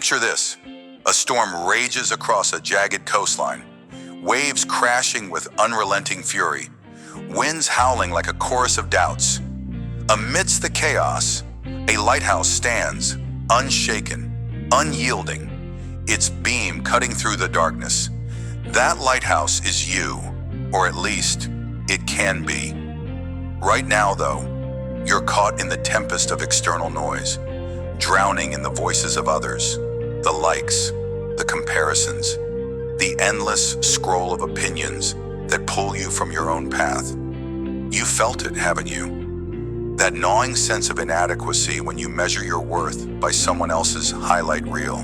Picture this. A storm rages across a jagged coastline, waves crashing with unrelenting fury, winds howling like a chorus of doubts. Amidst the chaos, a lighthouse stands, unshaken, unyielding, its beam cutting through the darkness. That lighthouse is you, or at least it can be. Right now, though, you're caught in the tempest of external noise, drowning in the voices of others, the likes, the comparisons, the endless scroll of opinions that pull you from your own path. You felt it, haven't you? That gnawing sense of inadequacy when you measure your worth by someone else's highlight reel.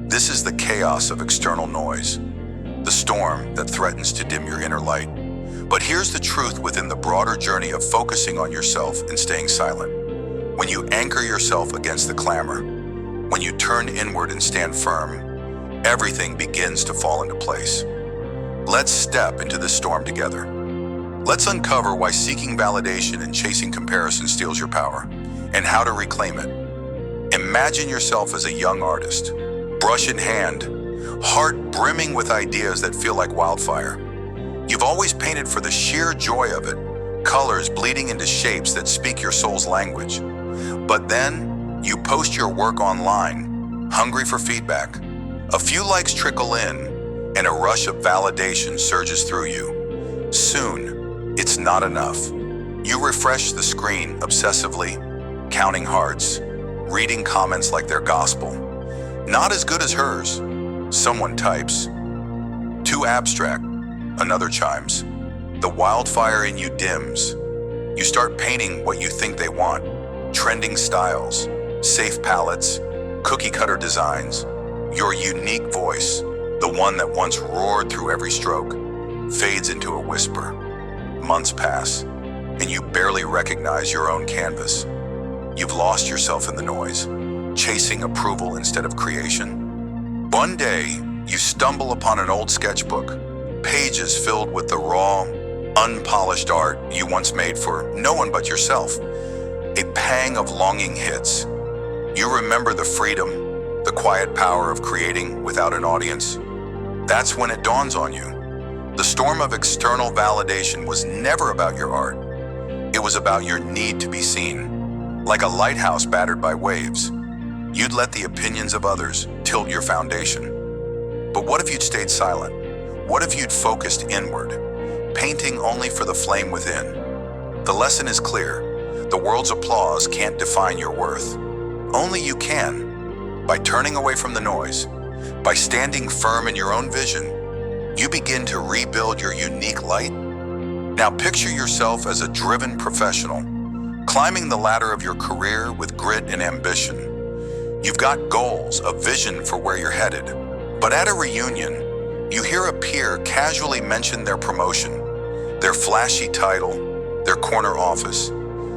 This is the chaos of external noise, the storm that threatens to dim your inner light. But here's the truth within the broader journey of focusing on yourself and staying silent. When you anchor yourself against the clamor, when you turn inward and stand firm, everything begins to fall into place. Let's step into this storm together. Let's uncover why seeking validation and chasing comparison steals your power, and how to reclaim it. Imagine yourself as a young artist, brush in hand, heart brimming with ideas that feel like wildfire. You've always painted for the sheer joy of it, colors bleeding into shapes that speak your soul's language. But then, you post your work online, hungry for feedback. A few likes trickle in, and a rush of validation surges through you. Soon, it's not enough. You refresh the screen obsessively, counting hearts, reading comments like they're gospel. Not as good as hers, someone types. Too abstract, another chimes. The wildfire in you dims. You start painting what you think they want. Trending styles, safe palettes, cookie-cutter designs. Your unique voice, the one that once roared through every stroke, fades into a whisper. Months pass, and you barely recognize your own canvas. You've lost yourself in the noise, chasing approval instead of creation. One day, you stumble upon an old sketchbook, pages filled with the raw, unpolished art you once made for no one but yourself. A pang of longing hits. You remember the freedom, the quiet power of creating without an audience. That's when it dawns on you. The storm of external validation was never about your art. It was about your need to be seen. Like a lighthouse battered by waves, you'd let the opinions of others tilt your foundation. But what if you'd stayed silent? What if you'd focused inward, painting only for the flame within? The lesson is clear. The world's applause can't define your worth. Only you can. By turning away from the noise, by standing firm in your own vision, you begin to rebuild your unique light. Now picture yourself as a driven professional, climbing the ladder of your career with grit and ambition. You've got goals, a vision for where you're headed. But at a reunion, you hear a peer casually mention their promotion, their flashy title, their corner office.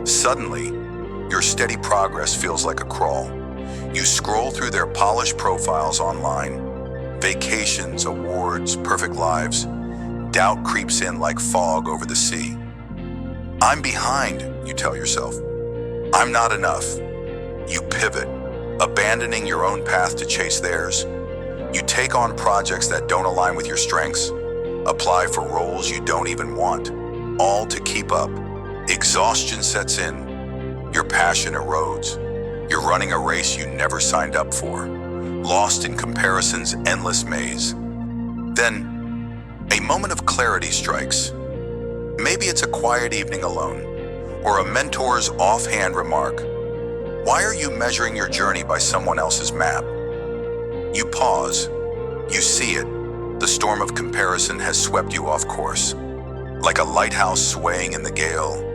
Suddenly, your steady progress feels like a crawl. You scroll through their polished profiles online, vacations, awards, perfect lives. Doubt creeps in like fog over the sea. I'm behind, you tell yourself. I'm not enough. You pivot, abandoning your own path to chase theirs. You take on projects that don't align with your strengths, apply for roles you don't even want, all to keep up. Exhaustion sets in. Your passion erodes. You're running a race you never signed up for, lost in comparison's endless maze. Then, a moment of clarity strikes. Maybe it's a quiet evening alone, or a mentor's offhand remark. Why are you measuring your journey by someone else's map? You pause. You see it. The storm of comparison has swept you off course. Like a lighthouse swaying in the gale,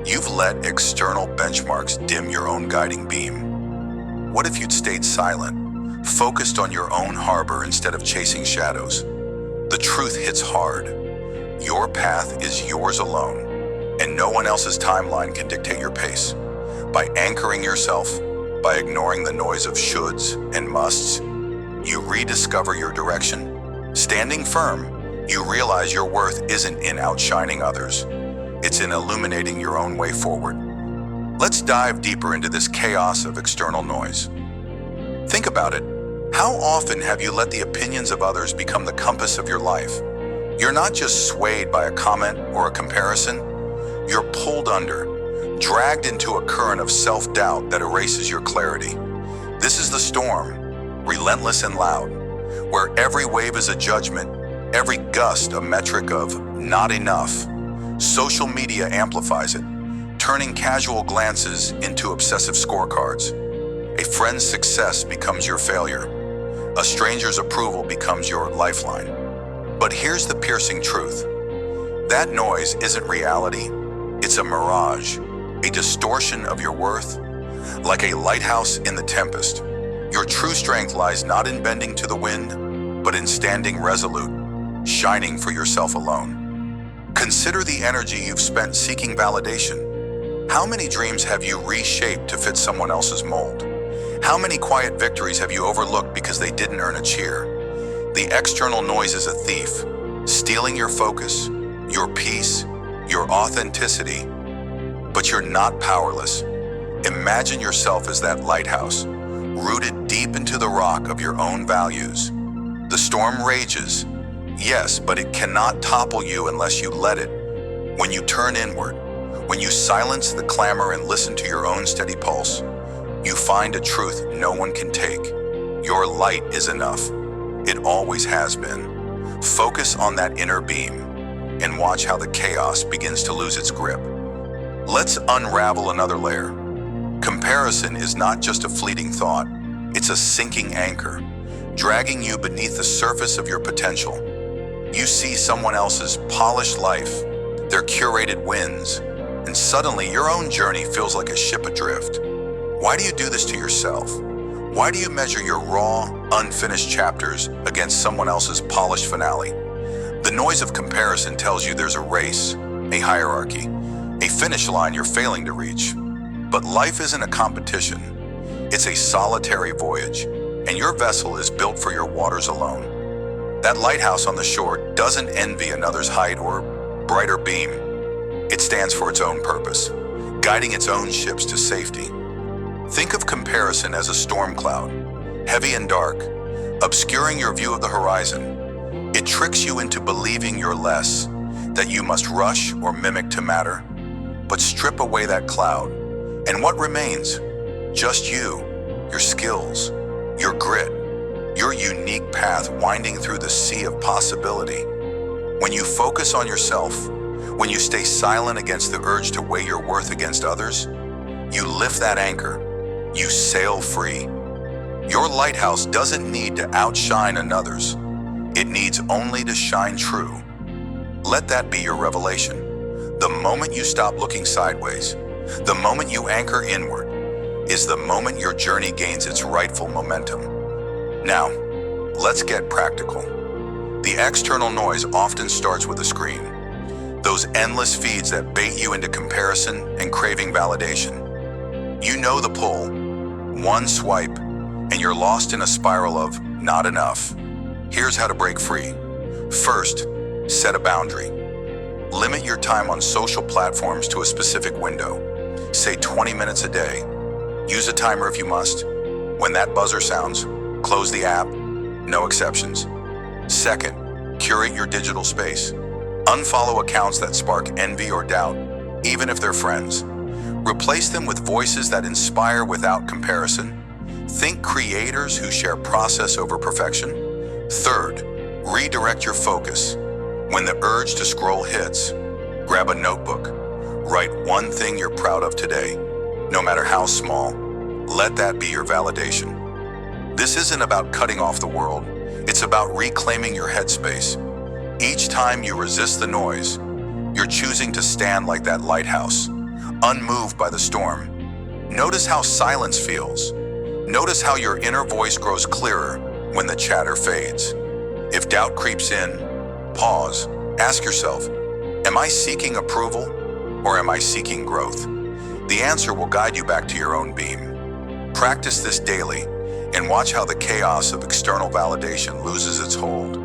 you've let external benchmarks dim your own guiding beam. What if you'd stayed silent, focused on your own harbor instead of chasing shadows? The truth hits hard. Your path is yours alone, and no one else's timeline can dictate your pace. By anchoring yourself, by ignoring the noise of shoulds and musts, you rediscover your direction. Standing firm, you realize your worth isn't in outshining others. It's in illuminating your own way forward. Let's dive deeper into this chaos of external noise. Think about it. How often have you let the opinions of others become the compass of your life? You're not just swayed by a comment or a comparison, you're pulled under, dragged into a current of self-doubt that erases your clarity. This is the storm, relentless and loud, where every wave is a judgment, every gust a metric of not enough. Social media amplifies it, turning casual glances into obsessive scorecards. A friend's success becomes your failure. A stranger's approval becomes your lifeline. But here's the piercing truth. That noise isn't reality. It's a mirage, a distortion of your worth. Like a lighthouse in the tempest, your true strength lies not in bending to the wind, but in standing resolute, shining for yourself alone. Consider the energy you've spent seeking validation. How many dreams have you reshaped to fit someone else's mold? How many quiet victories have you overlooked because they didn't earn a cheer? The external noise is a thief, stealing your focus, your peace, your authenticity. But you're not powerless. Imagine yourself as that lighthouse, rooted deep into the rock of your own values. The storm rages, yes, but it cannot topple you unless you let it. When you turn inward, when you silence the clamor and listen to your own steady pulse, you find a truth no one can take. Your light is enough. It always has been. Focus on that inner beam and watch how the chaos begins to lose its grip. Let's unravel another layer. Comparison is not just a fleeting thought. It's a sinking anchor, dragging you beneath the surface of your potential. You see someone else's polished life, their curated wins, and suddenly your own journey feels like a ship adrift. Why do you do this to yourself? Why do you measure your raw, unfinished chapters against someone else's polished finale? The noise of comparison tells you there's a race, a hierarchy, a finish line you're failing to reach. But life isn't a competition. It's a solitary voyage, and your vessel is built for your waters alone. That lighthouse on the shore doesn't envy another's height or brighter beam. It stands for its own purpose, guiding its own ships to safety. Think of comparison as a storm cloud, heavy and dark, obscuring your view of the horizon. It tricks you into believing you're less, that you must rush or mimic to matter. But strip away that cloud, and what remains? Just you, your skills, your grit, your unique path winding through the sea of possibility. When you focus on yourself, when you stay silent against the urge to weigh your worth against others, you lift that anchor. You sail free. Your lighthouse doesn't need to outshine another's. It needs only to shine true. Let that be your revelation. The moment you stop looking sideways, the moment you anchor inward, is the moment your journey gains its rightful momentum. Now, let's get practical. The external noise often starts with a screen. Those endless feeds that bait you into comparison and craving validation. You know the pull. One swipe, and you're lost in a spiral of not enough. Here's how to break free. First, set a boundary. Limit your time on social platforms to a specific window. Say 20 minutes a day. Use a timer if you must. When that buzzer sounds, close the app. No exceptions. Second, curate your digital space. Unfollow accounts that spark envy or doubt, even if they're friends. Replace them with voices that inspire without comparison. Think creators who share process over perfection. Third, redirect your focus. When the urge to scroll hits, grab a notebook. Write one thing you're proud of today, no matter how small. Let that be your validation. This isn't about cutting off the world. It's about reclaiming your headspace. Each time you resist the noise, you're choosing to stand like that lighthouse, unmoved by the storm. Notice how silence feels. Notice how your inner voice grows clearer when the chatter fades. If doubt creeps in, pause. Ask yourself, am I seeking approval or am I seeking growth? The answer will guide you back to your own beam. Practice this daily and watch how the chaos of external validation loses its hold.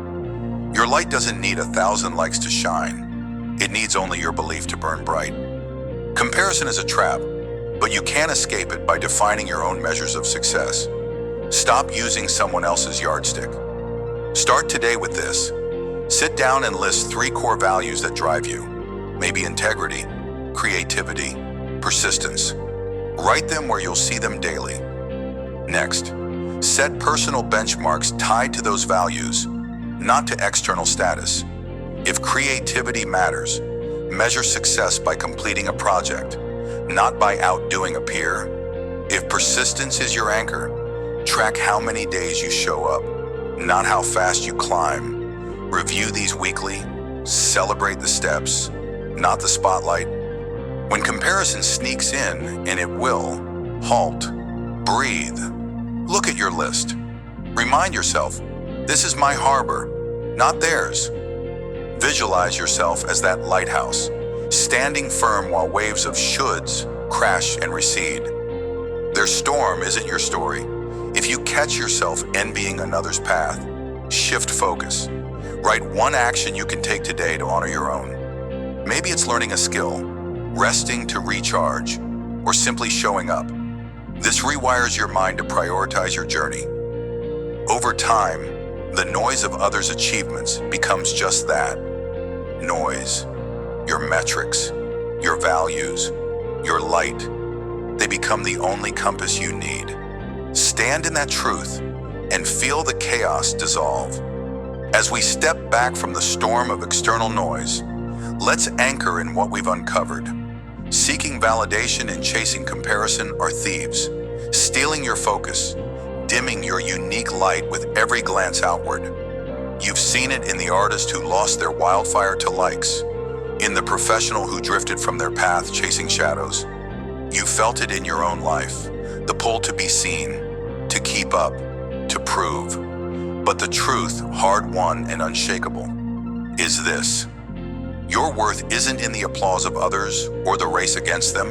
Your light doesn't need 1,000 likes to shine. It needs only your belief to burn bright. Comparison is a trap, but you can't escape it by defining your own measures of success. Stop using someone else's yardstick. Start today with this. Sit down and list 3 core values that drive you. Maybe integrity, creativity, persistence. Write them where you'll see them daily. Next, set personal benchmarks tied to those values, not to external status. If creativity matters, measure success by completing a project, not by outdoing a peer. If persistence is your anchor, track how many days you show up, not how fast you climb. Review these weekly, celebrate the steps, not the spotlight. When comparison sneaks in, and it will, halt, breathe. Look at your list. Remind yourself, this is my harbor, not theirs. Visualize yourself as that lighthouse, standing firm while waves of shoulds crash and recede. Their storm isn't your story. If you catch yourself envying another's path, shift focus. Write one action you can take today to honor your own. Maybe it's learning a skill, resting to recharge, or simply showing up. This rewires your mind to prioritize your journey. Over time, the noise of others' achievements becomes just that. Noise. Your metrics, your values, your light. They become the only compass you need. Stand in that truth and feel the chaos dissolve. As we step back from the storm of external noise, let's anchor in what we've uncovered. Seeking validation and chasing comparison are thieves, stealing your focus, dimming your unique light with every glance outward. You've seen it in the artist who lost their wildfire to likes, in the professional who drifted from their path chasing shadows. You felt it in your own life, the pull to be seen, to keep up, to prove. But the truth, hard-won and unshakable, is this. Your worth isn't in the applause of others or the race against them.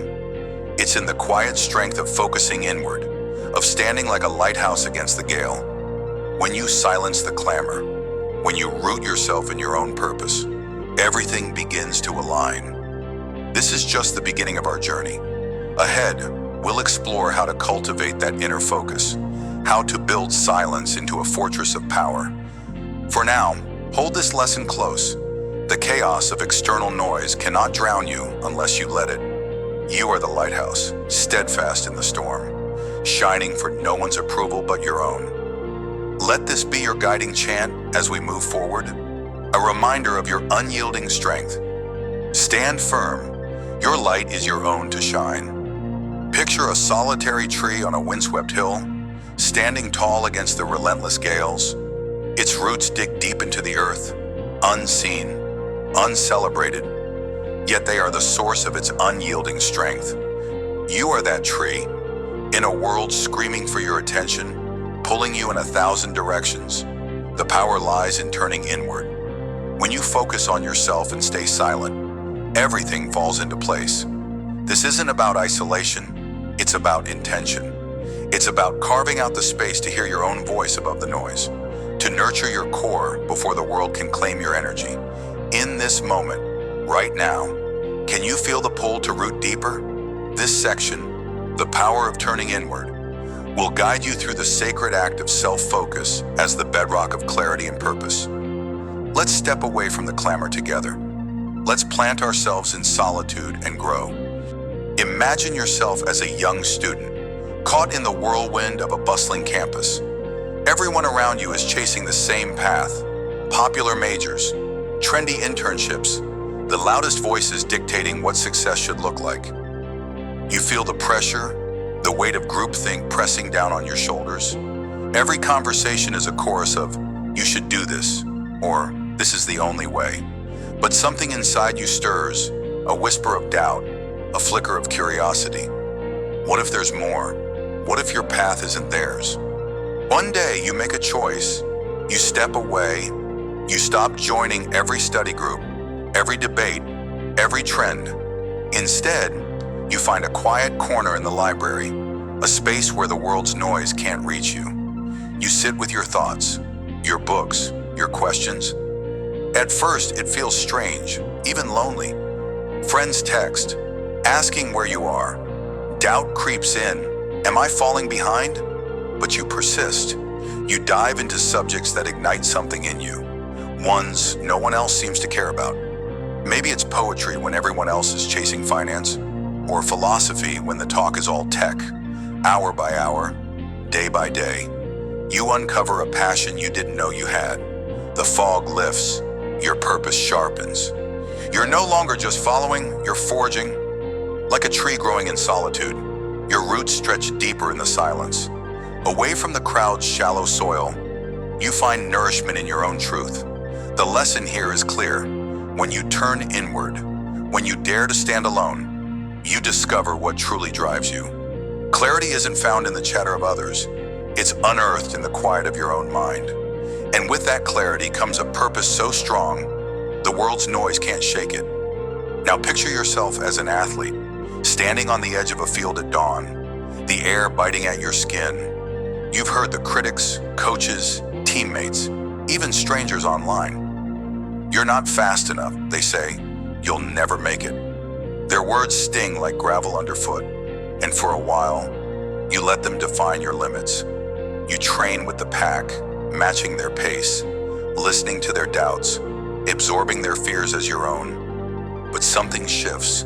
It's in the quiet strength of focusing inward, of standing like a lighthouse against the gale. When you silence the clamor, when you root yourself in your own purpose, everything begins to align. This is just the beginning of our journey. Ahead, we'll explore how to cultivate that inner focus, how to build silence into a fortress of power. For now, hold this lesson close. The chaos of external noise cannot drown you unless you let it. You are the lighthouse, steadfast in the storm, shining for no one's approval but your own. Let this be your guiding chant as we move forward, a reminder of your unyielding strength. Stand firm. Your light is your own to shine. Picture a solitary tree on a windswept hill, standing tall against the relentless gales. Its roots dig deep into the earth, unseen, uncelebrated, yet they are the source of its unyielding strength. You are that tree, in a world screaming for your attention, pulling you in 1,000 directions. The power lies in turning inward. When you focus on yourself and stay silent, everything falls into place. This isn't about isolation, it's about intention. It's about carving out the space to hear your own voice above the noise, to nurture your core before the world can claim your energy. In this moment, right now, can you feel the pull to root deeper? This section, the power of turning inward, will guide you through the sacred act of self-focus as the bedrock of clarity and purpose. Let's step away from the clamor together. Let's plant ourselves in solitude and grow. Imagine yourself as a young student, caught in the whirlwind of a bustling campus. Everyone around you is chasing the same path. Popular majors, trendy internships, the loudest voices dictating what success should look like. You feel the pressure, the weight of groupthink pressing down on your shoulders. Every conversation is a chorus of, "You should do this," or "This is the only way." But something inside you stirs, a whisper of doubt, a flicker of curiosity. What if there's more? What if your path isn't theirs? One day you make a choice. You step away. You stop joining every study group, every debate, every trend. Instead, you find a quiet corner in the library, a space where the world's noise can't reach you. You sit with your thoughts, your books, your questions. At first, it feels strange, even lonely. Friends text, asking where you are. Doubt creeps in. Am I falling behind? But you persist. You dive into subjects that ignite something in you, ones no one else seems to care about. Maybe it's poetry when everyone else is chasing finance, or philosophy when the talk is all tech. Hour by hour, day by day, you uncover a passion you didn't know you had. The fog lifts, your purpose sharpens. You're no longer just following, you're forging. Like a tree growing in solitude, your roots stretch deeper in the silence. Away from the crowd's shallow soil, you find nourishment in your own truth. The lesson here is clear. When you turn inward, when you dare to stand alone, you discover what truly drives you. Clarity isn't found in the chatter of others. It's unearthed in the quiet of your own mind. And with that clarity comes a purpose so strong, the world's noise can't shake it. Now picture yourself as an athlete, standing on the edge of a field at dawn, the air biting at your skin. You've heard the critics, coaches, teammates, even strangers online. You're not fast enough, they say. You'll never make it. Their words sting like gravel underfoot, and for a while, you let them define your limits. You train with the pack, matching their pace, listening to their doubts, absorbing their fears as your own. But something shifts.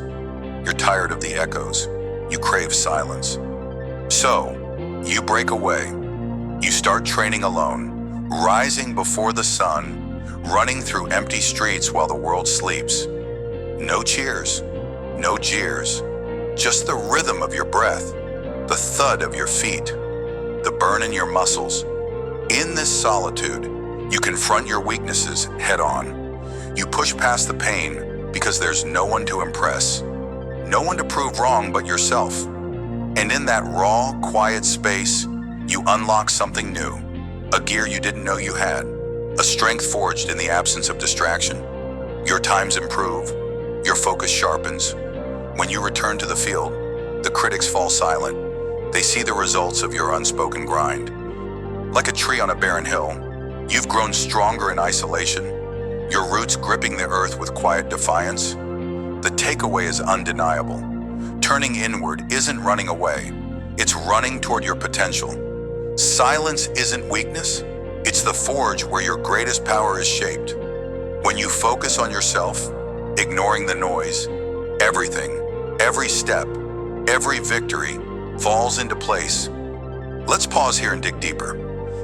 You're tired of the echoes. You crave silence. So, you break away. You start training alone, rising before the sun, running through empty streets while the world sleeps. No cheers, no jeers, just the rhythm of your breath, the thud of your feet, the burn in your muscles. In this solitude, you confront your weaknesses head on. You push past the pain because there's no one to impress, no one to prove wrong but yourself. And in that raw, quiet space, you unlock something new, a gear you didn't know you had, a strength forged in the absence of distraction. Your times improve, your focus sharpens. When you return to the field, the critics fall silent. They see the results of your unspoken grind. Like a tree on a barren hill, you've grown stronger in isolation, your roots gripping the earth with quiet defiance. The takeaway is undeniable. Turning inward isn't running away, it's running toward your potential. Silence isn't weakness, it's the forge where your greatest power is shaped. When you focus on yourself, ignoring the noise, everything, every step, every victory falls into place. Let's pause here and dig deeper.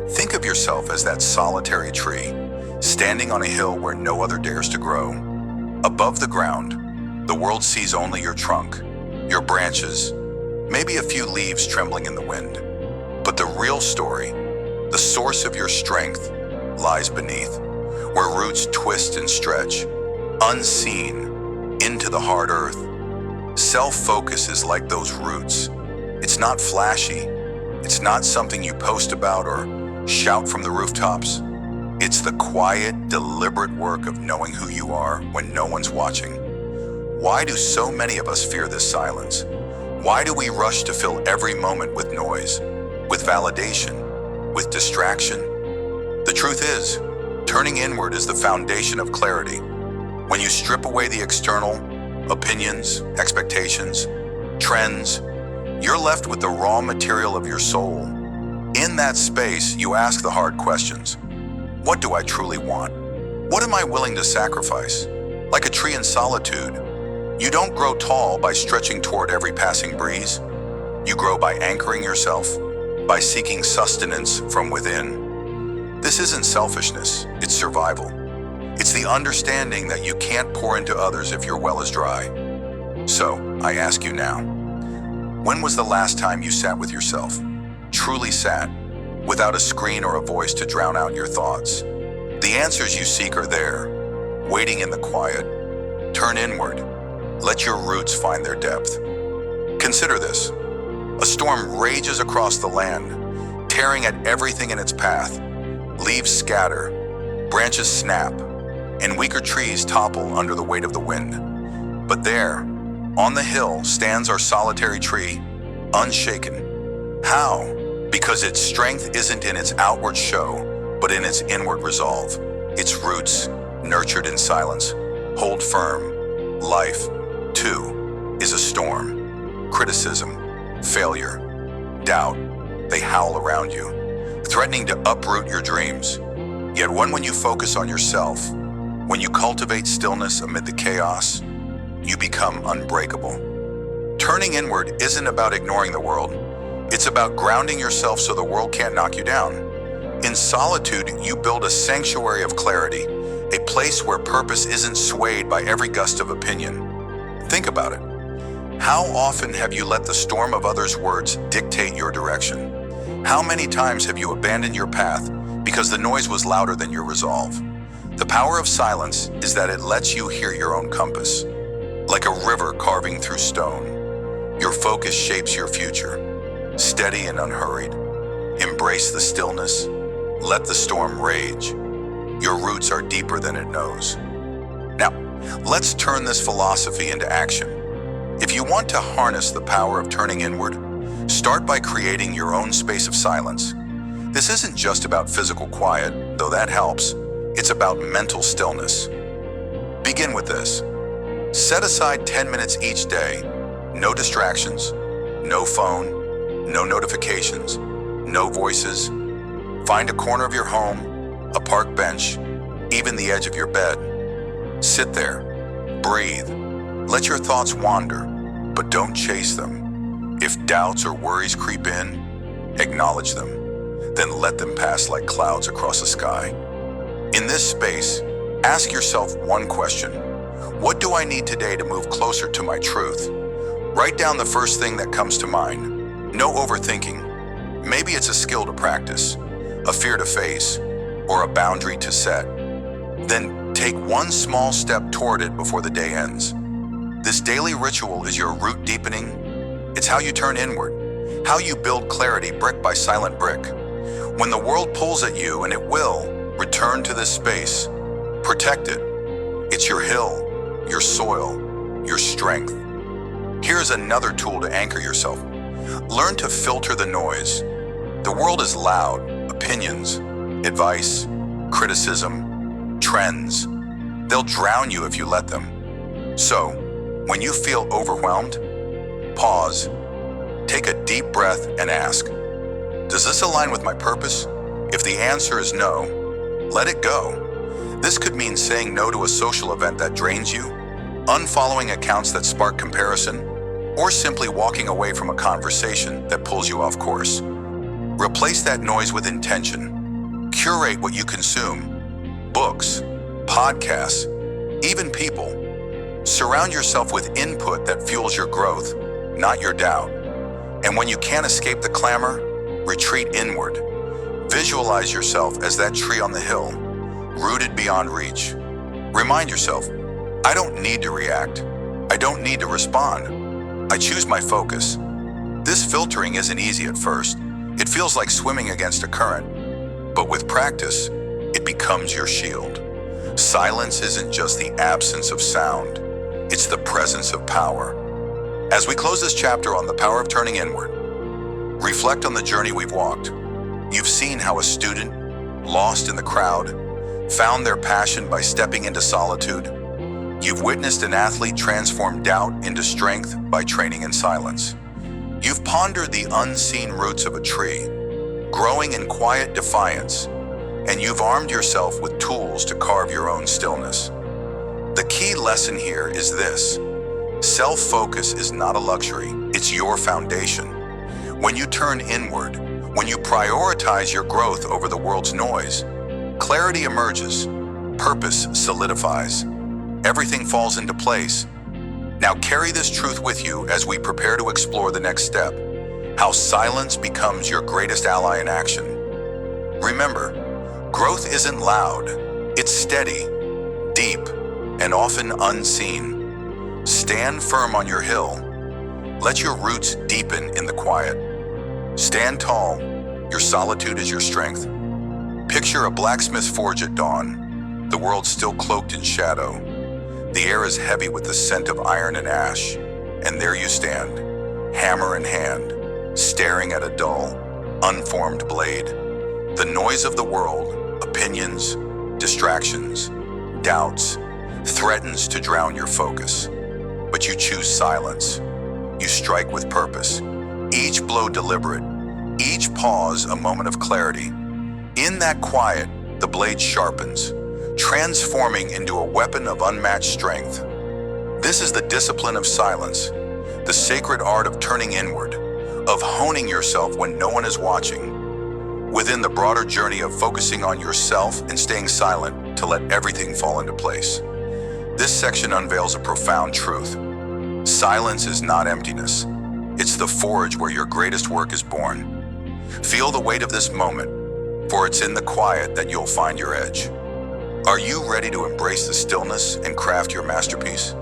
Think of yourself as that solitary tree, standing on a hill where no other dares to grow. Above the ground, the world sees only your trunk, your branches, maybe a few leaves trembling in the wind. But the real story, the source of your strength, lies beneath, where roots twist and stretch, unseen, into the hard earth. Self-focus is like those roots. It's not flashy. It's not something you post about or shout from the rooftops. It's the quiet, deliberate work of knowing who you are when no one's watching. Why do so many of us fear this silence? Why do we rush to fill every moment with noise, with validation, with distraction? The truth is, turning inward is the foundation of clarity. When you strip away the external, opinions, expectations, trends, you're left with the raw material of your soul. In that space, you ask the hard questions. What do I truly want? What am I willing to sacrifice? Like a tree in solitude, you don't grow tall by stretching toward every passing breeze. You grow by anchoring yourself, by seeking sustenance from within. This isn't selfishness, it's survival. It's the understanding that you can't pour into others if your well is dry. So, I ask you now, when was the last time you sat with yourself? Truly sat, without a screen or a voice to drown out your thoughts? The answers you seek are there, waiting in the quiet. Turn inward. Let your roots find their depth. Consider this. A storm rages across the land, tearing at everything in its path. Leaves scatter, branches snap, and weaker trees topple under the weight of the wind. But there, on the hill, stands our solitary tree, unshaken. How? Because its strength isn't in its outward show, but in its inward resolve. Its roots, nurtured in silence, hold firm. Life, too, is a storm. Criticism, failure, doubt, They howl around you, threatening to uproot your dreams. Yet when you focus on yourself, when you cultivate stillness amid the chaos, you become unbreakable. Turning inward isn't about ignoring the world. It's about grounding yourself so the world can't knock you down. In solitude, you build a sanctuary of clarity, a place where purpose isn't swayed by every gust of opinion. Think about it. How often have you let the storm of others' words dictate your direction? How many times have you abandoned your path because the noise was louder than your resolve? The power of silence is that it lets you hear your own compass. Like a river carving through stone, your focus shapes your future. Steady and unhurried. Embrace the stillness. Let the storm rage. Your roots are deeper than it knows. Now, let's turn this philosophy into action. If you want to harness the power of turning inward, start by creating your own space of silence. This isn't just about physical quiet, though that helps. It's about mental stillness. Begin with this. Set aside 10 minutes each day. No distractions, no phone, no notifications, no voices. Find a corner of your home, a park bench, even the edge of your bed. Sit there, breathe. Let your thoughts wander, but don't chase them. If doubts or worries creep in, acknowledge them. Then let them pass like clouds across the sky. In this space, ask yourself one question. What do I need today to move closer to my truth? Write down the first thing that comes to mind. No overthinking. Maybe it's a skill to practice, a fear to face, or a boundary to set. Then take one small step toward it before the day ends. This daily ritual is your root deepening. It's how you turn inward, how you build clarity brick by silent brick. When the world pulls at you, and it will, return to this space. Protect it. It's your hill, your soil, your strength. Here's another tool to anchor yourself. Learn to filter the noise. The world is loud. Opinions, advice, criticism, trends. They'll drown you if you let them. So, when you feel overwhelmed, pause, take a deep breath and ask, does this align with my purpose? If the answer is no, let it go. This could mean saying no to a social event that drains you, unfollowing accounts that spark comparison, or simply walking away from a conversation that pulls you off course. Replace that noise with intention. Curate what you consume, books, podcasts, even people. Surround yourself with input that fuels your growth, not your doubt. And when you can't escape the clamor, retreat inward. Visualize yourself as that tree on the hill, rooted beyond reach. Remind yourself, I don't need to react. I don't need to respond. I choose my focus. This filtering isn't easy at first. It feels like swimming against a current. But with practice, it becomes your shield. Silence isn't just the absence of sound. It's the presence of power. As we close this chapter on the power of turning inward, reflect on the journey we've walked. You've seen how a student, lost in the crowd, found their passion by stepping into solitude. You've witnessed an athlete transform doubt into strength by training in silence. You've pondered the unseen roots of a tree, growing in quiet defiance, and you've armed yourself with tools to carve your own stillness. The key lesson here is this: self-focus is not a luxury, it's your foundation. When you turn inward, when you prioritize your growth over the world's noise, clarity emerges, purpose solidifies, everything falls into place. Now carry this truth with you as we prepare to explore the next step, how silence becomes your greatest ally in action. Remember, growth isn't loud, it's steady, deep, and often unseen. Stand firm on your hill. Let your roots deepen in the quiet. Stand tall, your solitude is your strength. Picture a blacksmith's forge at dawn, the world still cloaked in shadow. The air is heavy with the scent of iron and ash, and there you stand, hammer in hand, staring at a dull, unformed blade. The noise of the world, opinions, distractions, doubts, threatens to drown your focus. But you choose silence. You strike with purpose, each blow deliberate, Each pause a moment of clarity. In that quiet, the blade sharpens, transforming into a weapon of unmatched strength. This is the discipline of silence, the sacred art of turning inward, of honing yourself when no one is watching, within the broader journey of focusing on yourself and staying silent to let everything fall into place. This section unveils a profound truth. Silence is not emptiness. It's the forge where your greatest work is born. Feel the weight of this moment, for it's in the quiet that you'll find your edge. Are you ready to embrace the stillness and craft your masterpiece?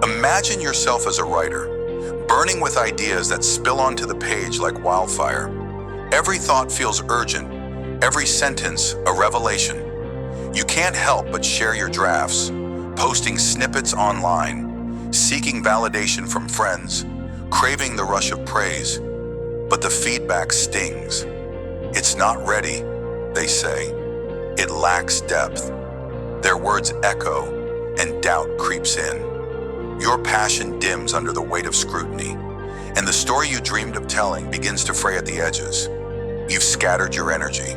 Imagine yourself as a writer, burning with ideas that spill onto the page like wildfire. Every thought feels urgent, every sentence a revelation. You can't help but share your drafts, posting snippets online, seeking validation from friends, craving the rush of praise. But the feedback stings. It's not ready, they say. It lacks depth. Their words echo, and doubt creeps in. Your passion dims under the weight of scrutiny, and the story you dreamed of telling begins to fray at the edges. You've scattered your energy,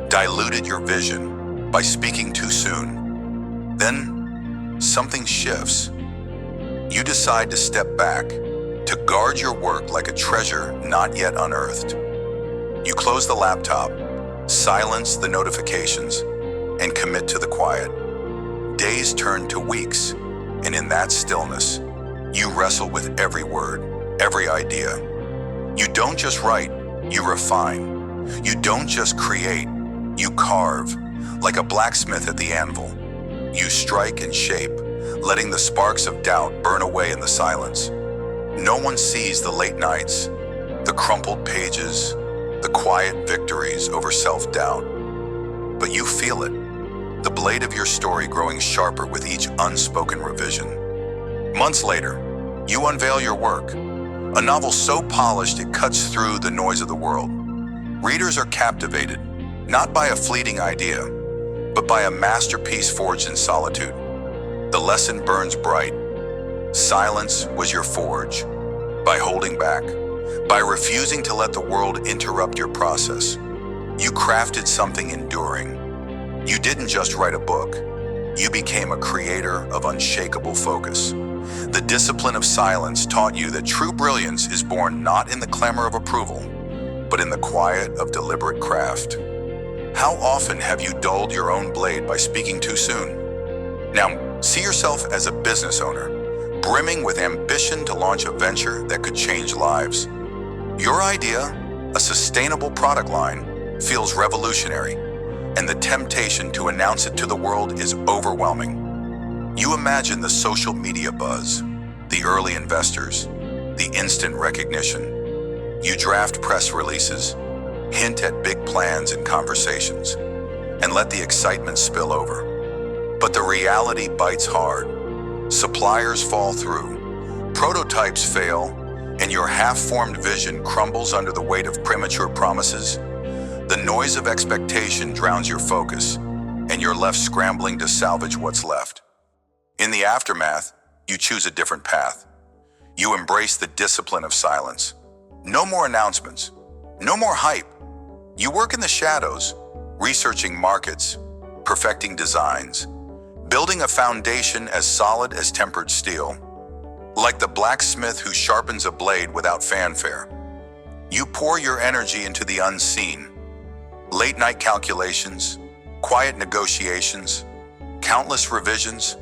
diluted your vision by speaking too soon. Then, something shifts. You decide to step back, to guard your work like a treasure not yet unearthed. You close the laptop, silence the notifications, and commit to the quiet. Days turn to weeks, and in that stillness, you wrestle with every word, every idea. You don't just write, you refine. You don't just create, you carve. Like a blacksmith at the anvil, you strike and shape, letting the sparks of doubt burn away in the silence. No one sees the late nights, the crumpled pages, the quiet victories over self-doubt. But you feel it, the blade of your story growing sharper with each unspoken revision. Months later, you unveil your work, a novel so polished it cuts through the noise of the world. Readers are captivated, not by a fleeting idea, but by a masterpiece forged in solitude. The lesson burns bright. Silence was your forge. By holding back, by refusing to let the world interrupt your process, you crafted something enduring. You didn't just write a book. You became a creator of unshakable focus. The discipline of silence taught you that true brilliance is born not in the clamor of approval, but in the quiet of deliberate craft. How often have you dulled your own blade by speaking too soon? Now, see yourself as a business owner, brimming with ambition to launch a venture that could change lives. Your idea, a sustainable product line, feels revolutionary, and the temptation to announce it to the world is overwhelming. You imagine the social media buzz, the early investors, the instant recognition. You draft press releases, hint at big plans and conversations, and let the excitement spill over. But the reality bites hard. Suppliers fall through, prototypes fail, and your half-formed vision crumbles under the weight of premature promises. The noise of expectation drowns your focus, and you're left scrambling to salvage what's left. In the aftermath, you choose a different path. You embrace the discipline of silence. No more announcements, no more hype. You work in the shadows, researching markets, perfecting designs, building a foundation as solid as tempered steel. Like the blacksmith who sharpens a blade without fanfare, you pour your energy into the unseen. Late-night calculations, quiet negotiations, countless revisions.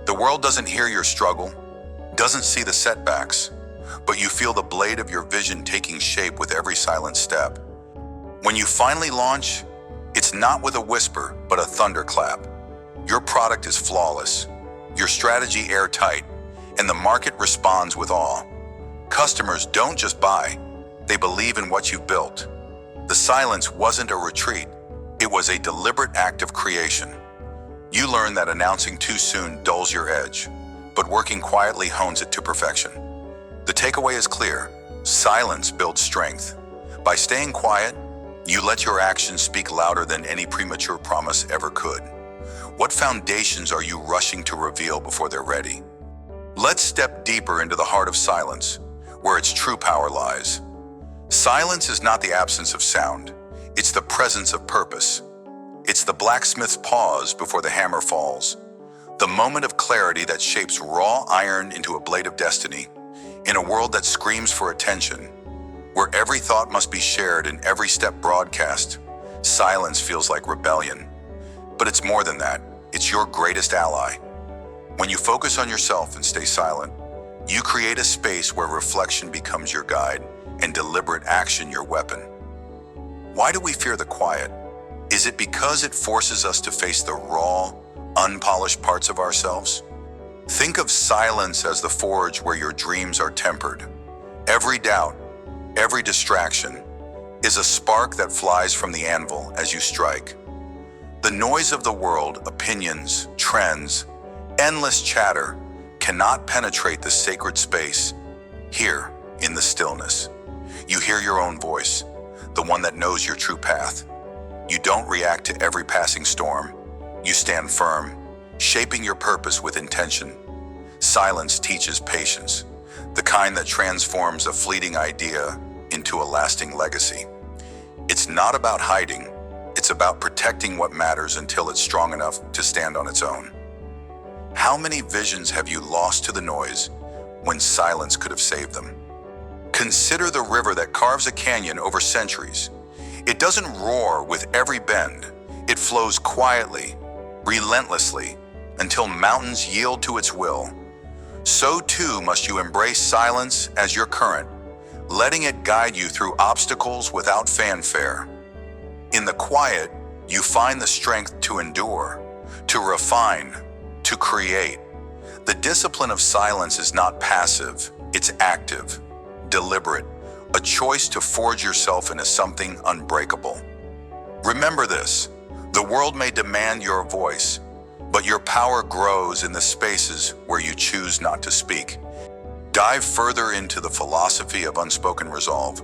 The world doesn't hear your struggle, doesn't see the setbacks, but you feel the blade of your vision taking shape with every silent step. When you finally launch, it's not with a whisper, but a thunderclap. Your product is flawless, your strategy airtight, and the market responds with awe. Customers don't just buy, they believe in what you've built. The silence wasn't a retreat, it was a deliberate act of creation. You learn that announcing too soon dulls your edge, but working quietly hones it to perfection. The takeaway is clear: silence builds strength. By staying quiet, you let your actions speak louder than any premature promise ever could. What foundations are you rushing to reveal before they're ready? Let's step deeper into the heart of silence, where its true power lies. Silence is not the absence of sound. It's the presence of purpose. It's the blacksmith's pause before the hammer falls. The moment of clarity that shapes raw iron into a blade of destiny. In a world that screams for attention, where every thought must be shared and every step broadcast, silence feels like rebellion. But it's more than that. It's your greatest ally. When you focus on yourself and stay silent, you create a space where reflection becomes your guide and deliberate action your weapon. Why do we fear the quiet? Is it because it forces us to face the raw, unpolished parts of ourselves? Think of silence as the forge where your dreams are tempered. Every doubt, every distraction, is a spark that flies from the anvil as you strike. The noise of the world, opinions, trends, endless chatter, cannot penetrate the sacred space. Here, in the stillness, you hear your own voice, the one that knows your true path. You don't react to every passing storm. You stand firm, shaping your purpose with intention. Silence teaches patience, the kind that transforms a fleeting idea into a lasting legacy. It's not about hiding. It's about protecting what matters until it's strong enough to stand on its own. How many visions have you lost to the noise when silence could have saved them? Consider the river that carves a canyon over centuries. It doesn't roar with every bend. It flows quietly, relentlessly, until mountains yield to its will. So too must you embrace silence as your current, letting it guide you through obstacles without fanfare. In the quiet, you find the strength to endure, to refine, to create. The discipline of silence is not passive, it's active, deliberate, a choice to forge yourself into something unbreakable. Remember this, the world may demand your voice, but your power grows in the spaces where you choose not to speak. Dive further into the philosophy of unspoken resolve,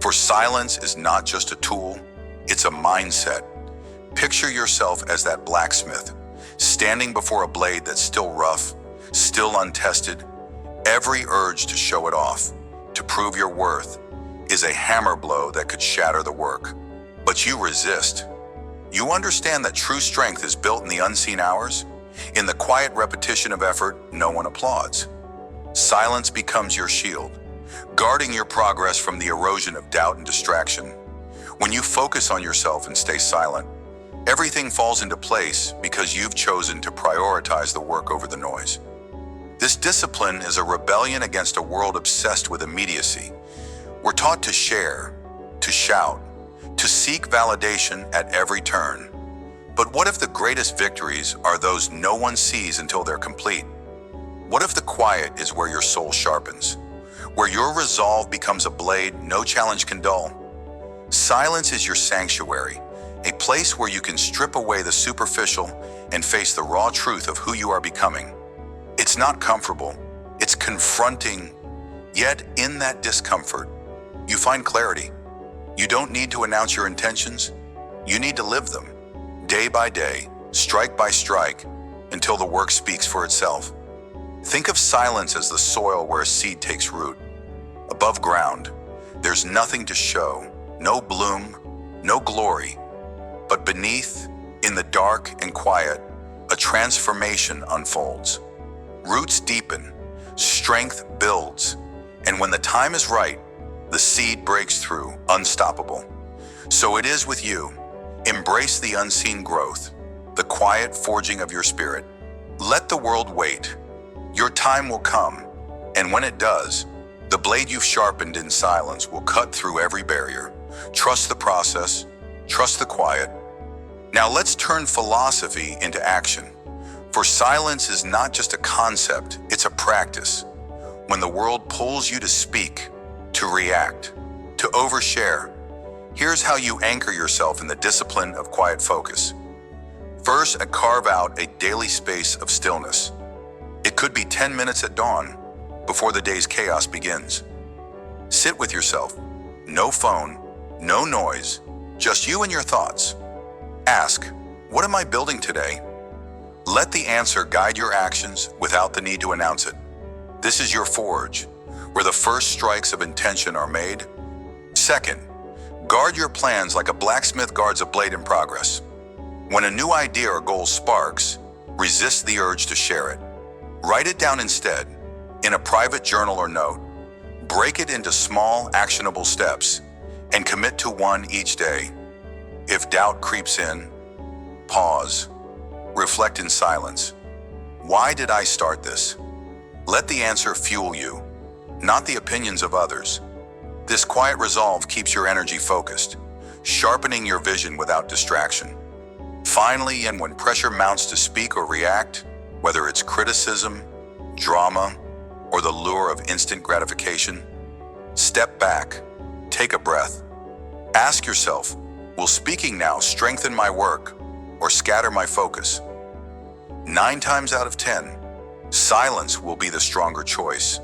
for silence is not just a tool, it's a mindset. Picture yourself as that blacksmith, standing before a blade that's still rough, still untested. Every urge to show it off, to prove your worth, is a hammer blow that could shatter the work. But you resist. You understand that true strength is built in the unseen hours, in the quiet repetition of effort no one applauds. Silence becomes your shield, guarding your progress from the erosion of doubt and distraction. When you focus on yourself and stay silent, everything falls into place because you've chosen to prioritize the work over the noise. This discipline is a rebellion against a world obsessed with immediacy. We're taught to share, to shout, to seek validation at every turn. But what if the greatest victories are those no one sees until they're complete? What if the quiet is where your soul sharpens, where your resolve becomes a blade no challenge can dull? Silence is your sanctuary, a place where you can strip away the superficial and face the raw truth of who you are becoming. It's not comfortable, it's confronting, yet in that discomfort, you find clarity. You don't need to announce your intentions, you need to live them, day by day, strike by strike, until the work speaks for itself. Think of silence as the soil where a seed takes root. Above ground, there's nothing to show, no bloom, no glory, but beneath, in the dark and quiet, a transformation unfolds. Roots deepen, strength builds, and when the time is right, the seed breaks through, unstoppable. So it is with you. Embrace the unseen growth, the quiet forging of your spirit. Let the world wait. Your time will come, and when it does, the blade you've sharpened in silence will cut through every barrier. Trust the process, trust the quiet. Now let's turn philosophy into action. For silence is not just a concept, it's a practice. When the world pulls you to speak, to react, to overshare, here's how you anchor yourself in the discipline of quiet focus. First, carve out a daily space of stillness. It could be 10 minutes at dawn, before the day's chaos begins. Sit with yourself. No phone, no noise, just you and your thoughts. Ask, what am I building today? Let the answer guide your actions without the need to announce it. This is your forge, where the first strikes of intention are made. Second, guard your plans like a blacksmith guards a blade in progress. When a new idea or goal sparks, resist the urge to share it. Write it down instead, in a private journal or note. Break it into small, actionable steps, and commit to one each day. If doubt creeps in, pause. Reflect in silence. Why did I start this? Let the answer fuel you, not the opinions of others. This quiet resolve keeps your energy focused, sharpening your vision without distraction. Finally, and when pressure mounts to speak or react, whether it's criticism, drama, or the lure of instant gratification, step back, take a breath. Ask yourself, will speaking now strengthen my work or scatter my focus? 9 times out of 10, silence will be the stronger choice.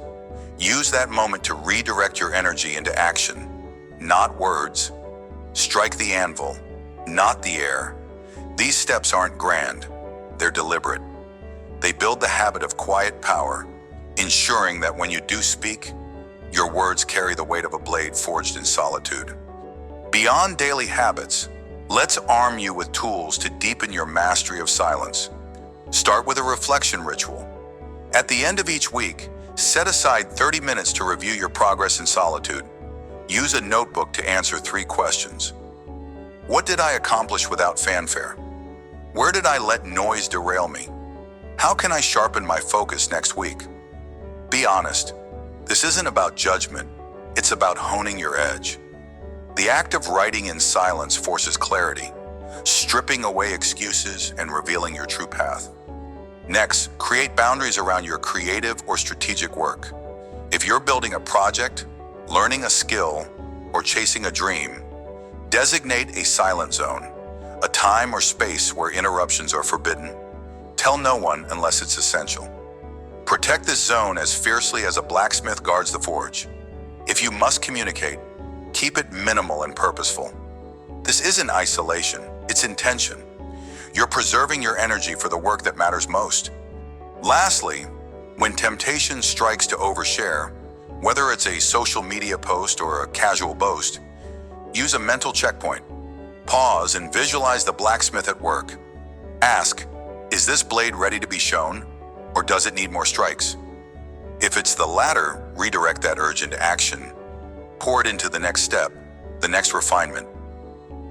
Use that moment to redirect your energy into action, not words. Strike the anvil, not the air. These steps aren't grand, they're deliberate. They build the habit of quiet power, ensuring that when you do speak, your words carry the weight of a blade forged in solitude. Beyond daily habits, let's arm you with tools to deepen your mastery of silence. Start with a reflection ritual. At the end of each week, set aside 30 minutes to review your progress in solitude. Use a notebook to answer 3 questions. What did I accomplish without fanfare? Where did I let noise derail me? How can I sharpen my focus next week? Be honest. This isn't about judgment. It's about honing your edge. The act of writing in silence forces clarity, stripping away excuses and revealing your true path. Next, create boundaries around your creative or strategic work. If you're building a project, learning a skill, or chasing a dream, designate a silent zone, a time or space where interruptions are forbidden. Tell no one unless it's essential. Protect this zone as fiercely as a blacksmith guards the forge. If you must communicate, keep it minimal and purposeful. This isn't isolation, it's intention. You're preserving your energy for the work that matters most. Lastly, when temptation strikes to overshare, whether it's a social media post or a casual boast, use a mental checkpoint. Pause and visualize the blacksmith at work. Ask, is this blade ready to be shown, or does it need more strikes? If it's the latter, redirect that urge into action. Pour it into the next step, the next refinement.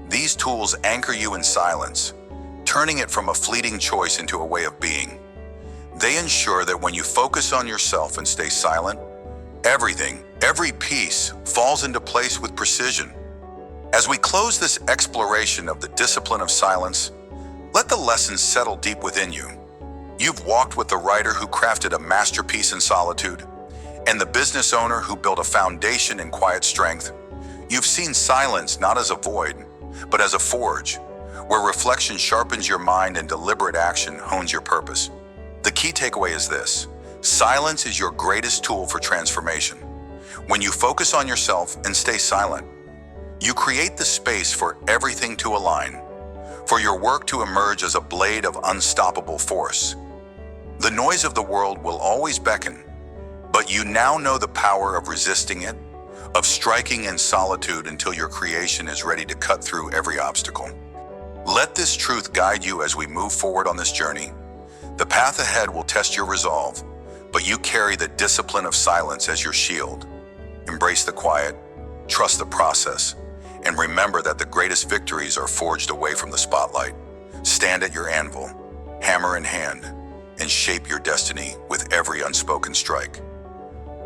These tools anchor you in silence, turning it from a fleeting choice into a way of being. They ensure that when you focus on yourself and stay silent, everything, every piece, falls into place with precision. As we close this exploration of the discipline of silence, let the lessons settle deep within you. You've walked with the writer who crafted a masterpiece in solitude, and the business owner who built a foundation in quiet strength. You've seen silence not as a void, but as a forge, where reflection sharpens your mind and deliberate action hones your purpose. The key takeaway is this: silence is your greatest tool for transformation. When you focus on yourself and stay silent, you create the space for everything to align, for your work to emerge as a blade of unstoppable force. The noise of the world will always beckon, but you now know the power of resisting it, of striking in solitude until your creation is ready to cut through every obstacle. Let this truth guide you as we move forward on this journey. The path ahead will test your resolve, but you carry the discipline of silence as your shield. Embrace the quiet, trust the process, and remember that the greatest victories are forged away from the spotlight. Stand at your anvil, hammer in hand, and shape your destiny with every unspoken strike.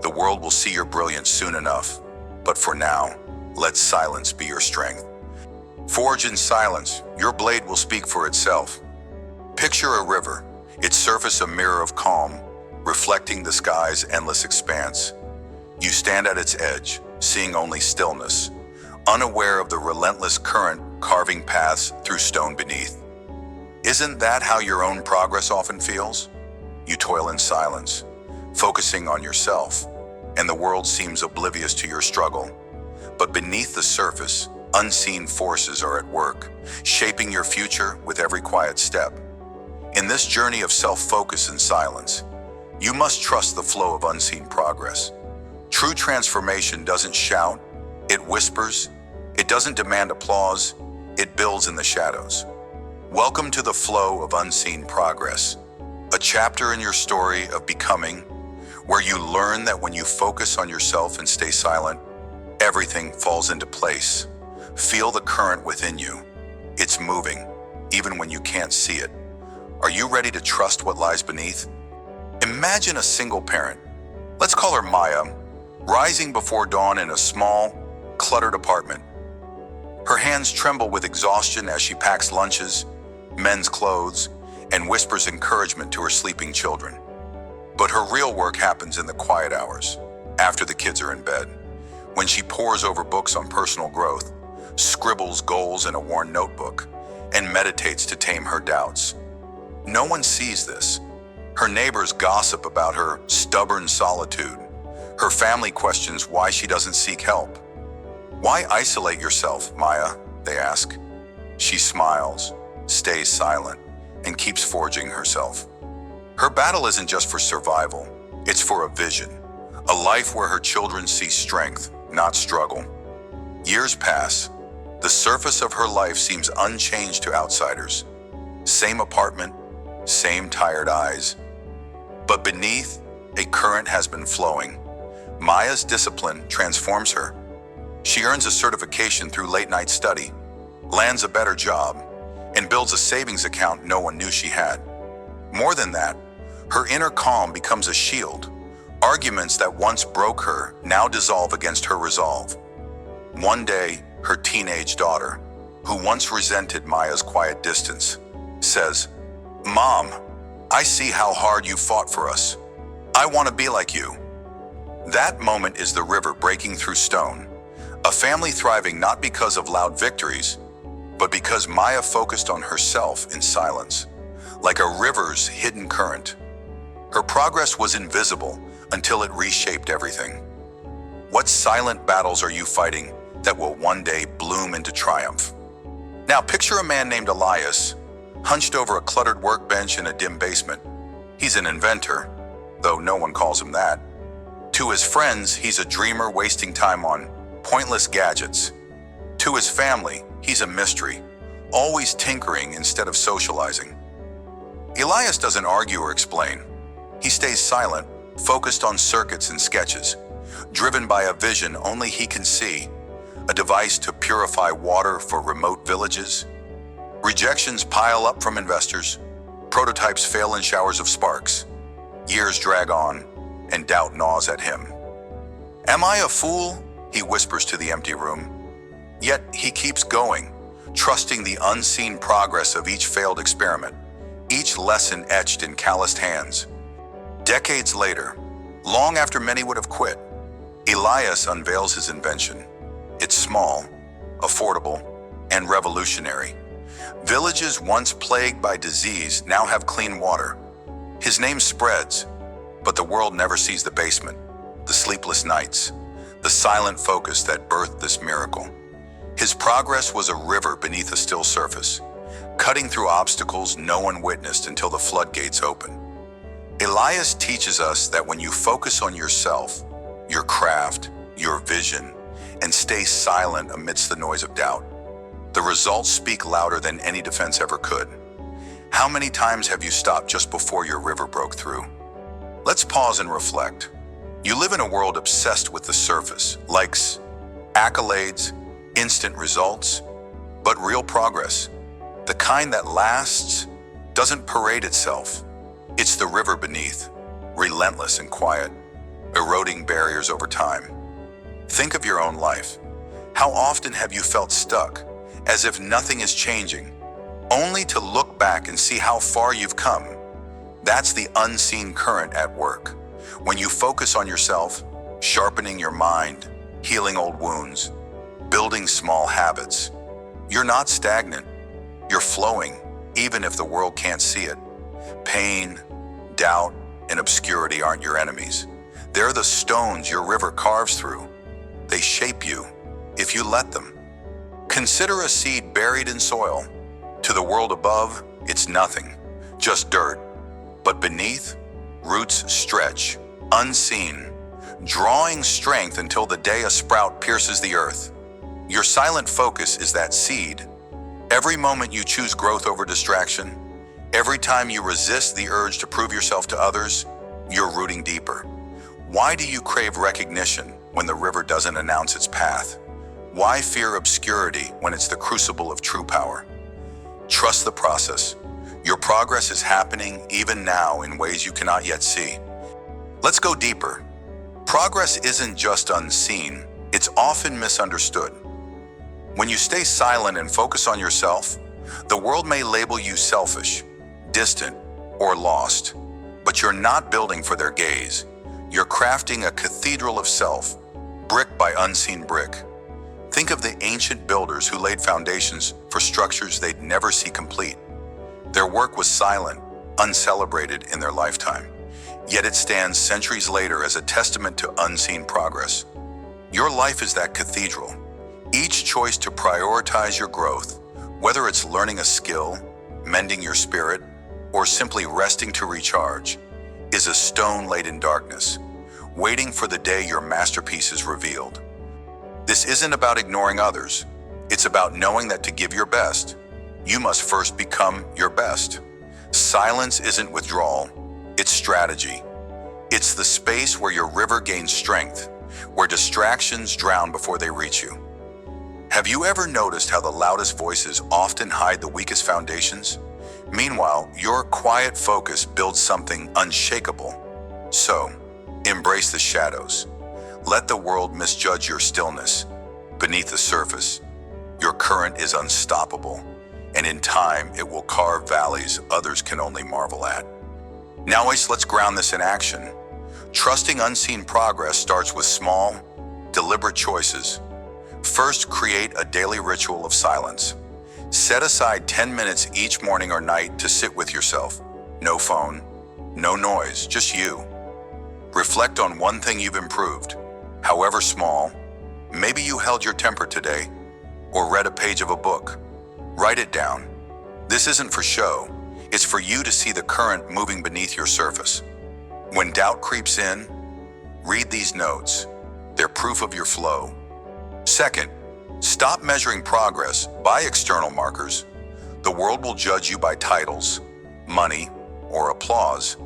The world will see your brilliance soon enough, but for now, let silence be your strength. Forge in silence, your blade will speak for itself. Picture a river, its surface a mirror of calm, reflecting the sky's endless expanse. You stand at its edge, seeing only stillness, unaware of the relentless current carving paths through stone beneath. Isn't that how your own progress often feels? You toil in silence, focusing on yourself, and the world seems oblivious to your struggle. But beneath the surface, unseen forces are at work, shaping your future with every quiet step. In this journey of self-focus and silence, you must trust the flow of unseen progress. True transformation doesn't shout, It whispers. It doesn't demand applause. It builds in the shadows. Welcome to the flow of unseen progress, a chapter in your story of becoming, where you learn that when you focus on yourself and stay silent, everything falls into place. Feel the current within you. It's moving, even when you can't see it. Are you ready to trust what lies beneath? Imagine a single parent, let's call her Maya, rising before dawn in a small, cluttered apartment. Her hands tremble with exhaustion as she packs lunches, men's clothes, and whispers encouragement to her sleeping children. But her real work happens in the quiet hours, after the kids are in bed, when she pores over books on personal growth, scribbles goals in a worn notebook, and meditates to tame her doubts. No one sees this. Her neighbors gossip about her stubborn solitude. Her family questions why she doesn't seek help. Why isolate yourself, Maya? They ask. She smiles, stays silent, and keeps forging herself. Her battle isn't just for survival, it's for a vision, a life where her children see strength, not struggle. Years pass. The surface of her life seems unchanged to outsiders. Same apartment, same tired eyes. But beneath, a current has been flowing. Maya's discipline transforms her. She earns a certification through late-night study, lands a better job, and builds a savings account no one knew she had. More than that, her inner calm becomes a shield. Arguments that once broke her now dissolve against her resolve. One day, her teenage daughter, who once resented Maya's quiet distance, says, "Mom, I see how hard you fought for us. I want to be like you." That moment is the river breaking through stone, a family thriving not because of loud victories, but because Maya focused on herself in silence, like a river's hidden current. Her progress was invisible until it reshaped everything. What silent battles are you fighting that will one day bloom into triumph? Now picture a man named Elias, hunched over a cluttered workbench in a dim basement. He's an inventor, though no one calls him that. To his friends, he's a dreamer wasting time on pointless gadgets. To his family, he's a mystery, always tinkering instead of socializing. Elias doesn't argue or explain. He stays silent, focused on circuits and sketches, driven by a vision only he can see, a device to purify water for remote villages. Rejections pile up from investors. Prototypes fail in showers of sparks. Years drag on, and doubt gnaws at him. "Am I a fool?" he whispers to the empty room. Yet he keeps going, trusting the unseen progress of each failed experiment, each lesson etched in calloused hands. Decades later, long after many would have quit, Elias unveils his invention. It's small, affordable, and revolutionary. Villages once plagued by disease now have clean water. His name spreads, but the world never sees the basement, the sleepless nights, the silent focus that birthed this miracle. His progress was a river beneath a still surface, cutting through obstacles no one witnessed until the floodgates opened. Elias teaches us that when you focus on yourself, your craft, your vision, and stay silent amidst the noise of doubt, the results speak louder than any defense ever could. How many times have you stopped just before your river broke through? Let's pause and reflect. You live in a world obsessed with the surface, likes, accolades, instant results, but real progress, the kind that lasts, doesn't parade itself. It's the river beneath, relentless and quiet, eroding barriers over time. Think of your own life. How often have you felt stuck, as if nothing is changing, only to look back and see how far you've come? That's the unseen current at work. When you focus on yourself, sharpening your mind, healing old wounds, building small habits, you're not stagnant. You're flowing, even if the world can't see it. Pain, doubt, and obscurity aren't your enemies. They're the stones your river carves through. They shape you, if you let them. Consider a seed buried in soil. To the world above, it's nothing, just dirt. But beneath, roots stretch, unseen, drawing strength until the day a sprout pierces the earth. Your silent focus is that seed. Every moment you choose growth over distraction, every time you resist the urge to prove yourself to others, you're rooting deeper. Why do you crave recognition when the river doesn't announce its path? Why fear obscurity when it's the crucible of true power? Trust the process. Your progress is happening even now in ways you cannot yet see. Let's go deeper. Progress isn't just unseen, it's often misunderstood. When you stay silent and focus on yourself, the world may label you selfish, distant, or lost, but you're not building for their gaze. You're crafting a cathedral of self, brick by unseen brick. Think of the ancient builders who laid foundations for structures they'd never see complete. Their work was silent, uncelebrated in their lifetime, yet it stands centuries later as a testament to unseen progress. Your life is that cathedral. Each choice to prioritize your growth, whether it's learning a skill, mending your spirit, or simply resting to recharge, is a stone laid in darkness, waiting for the day your masterpiece is revealed. This isn't about ignoring others. It's about knowing that to give your best, you must first become your best. Silence isn't withdrawal, it's strategy. It's the space where your river gains strength, where distractions drown before they reach you. Have you ever noticed how the loudest voices often hide the weakest foundations? Meanwhile, your quiet focus builds something unshakable. So, embrace the shadows. Let the world misjudge your stillness. Beneath the surface, your current is unstoppable, and in time it will carve valleys others can only marvel at. Now let's ground this in action. Trusting unseen progress starts with small, deliberate choices. First, create a daily ritual of silence. Set aside 10 minutes each morning or night to sit with yourself. No phone, no noise, just you. Reflect on one thing you've improved, however small. Maybe you held your temper today, or read a page of a book. Write it down. This isn't for show. It's for you to see the current moving beneath your surface. When doubt creeps in, read these notes. They're proof of your flow. Second, stop measuring progress by external markers. The world will judge you by titles, money, or applause,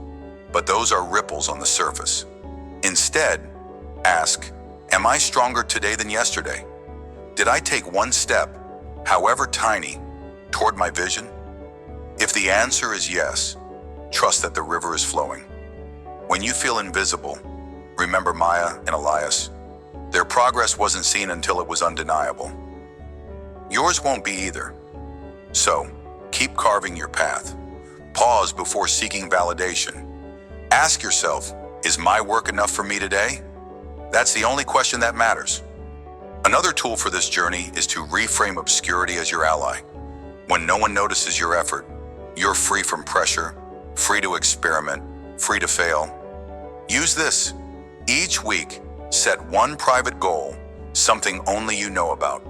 but those are ripples on the surface. Instead, ask, am I stronger today than yesterday? Did I take one step, however tiny, toward my vision? If the answer is yes, trust that the river is flowing. When you feel invisible, remember Maya and Elias. Their progress wasn't seen until it was undeniable. Yours won't be either. So, keep carving your path. Pause before seeking validation. Ask yourself, is my work enough for me today? That's the only question that matters. Another tool for this journey is to reframe obscurity as your ally. When no one notices your effort, you're free from pressure, free to experiment, free to fail. Use this. Each week, set one private goal, something only you know about.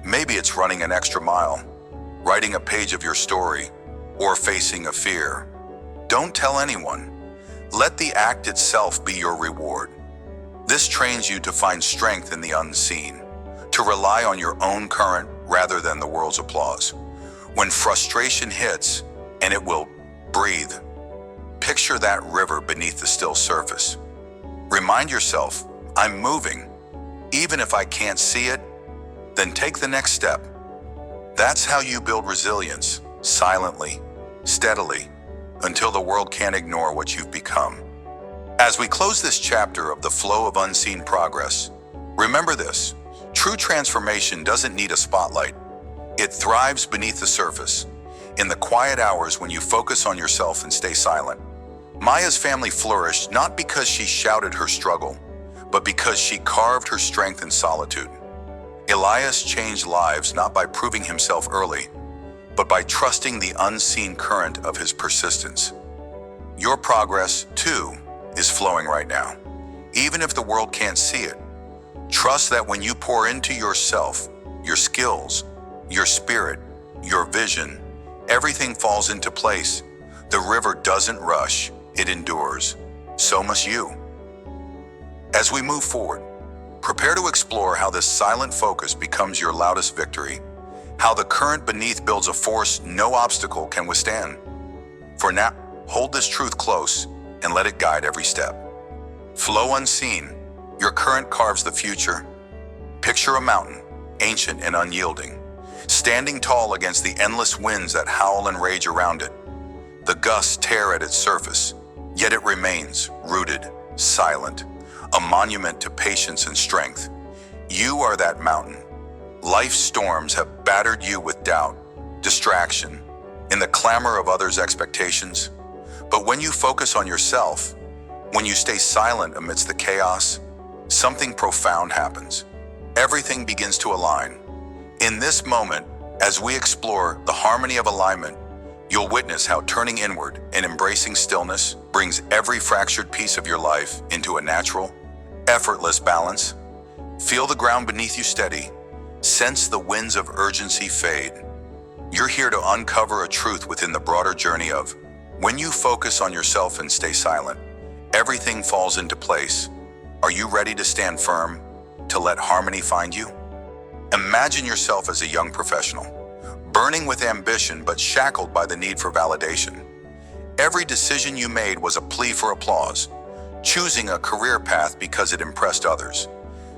Maybe it's running an extra mile, writing a page of your story, or facing a fear. Don't tell anyone. Let the act itself be your reward. This trains you to find strength in the unseen, to rely on your own current rather than the world's applause. When frustration hits, and it will, breathe. Picture that river beneath the still surface. Remind yourself, I'm moving. Even if I can't see it, then take the next step. That's how you build resilience, silently, steadily, until the world can't ignore what you've become. As we close this chapter of the flow of unseen progress, remember this: true transformation doesn't need a spotlight. It thrives beneath the surface, in the quiet hours when you focus on yourself and stay silent. Maya's family flourished not because she shouted her struggle, but because she carved her strength in solitude. Elias changed lives not by proving himself early, but by trusting the unseen current of his persistence. Your progress, too, is flowing right now. Even if the world can't see it, trust that when you pour into yourself, your skills, your spirit, your vision, everything falls into place. The river doesn't rush, it endures. So must you. As we move forward, prepare to explore how this silent focus becomes your loudest victory, how the current beneath builds a force no obstacle can withstand. For now, hold this truth close and let it guide every step. Flow unseen, your current carves the future. Picture a mountain, ancient and unyielding, standing tall against the endless winds that howl and rage around it. The gusts tear at its surface, yet it remains rooted, silent, a monument to patience and strength. You are that mountain. Life's storms have battered you with doubt, distraction, in the clamor of others' expectations. But when you focus on yourself, when you stay silent amidst the chaos, something profound happens. Everything begins to align. In this moment, as we explore the harmony of alignment, you'll witness how turning inward and embracing stillness brings every fractured piece of your life into a natural, effortless balance. Feel the ground beneath you steady. Sense the winds of urgency fade. You're here to uncover a truth within the broader journey of, when you focus on yourself and stay silent, everything falls into place. Are you ready to stand firm, to let harmony find you? Imagine yourself as a young professional, burning with ambition but shackled by the need for validation. Every decision you made was a plea for applause, choosing a career path because it impressed others,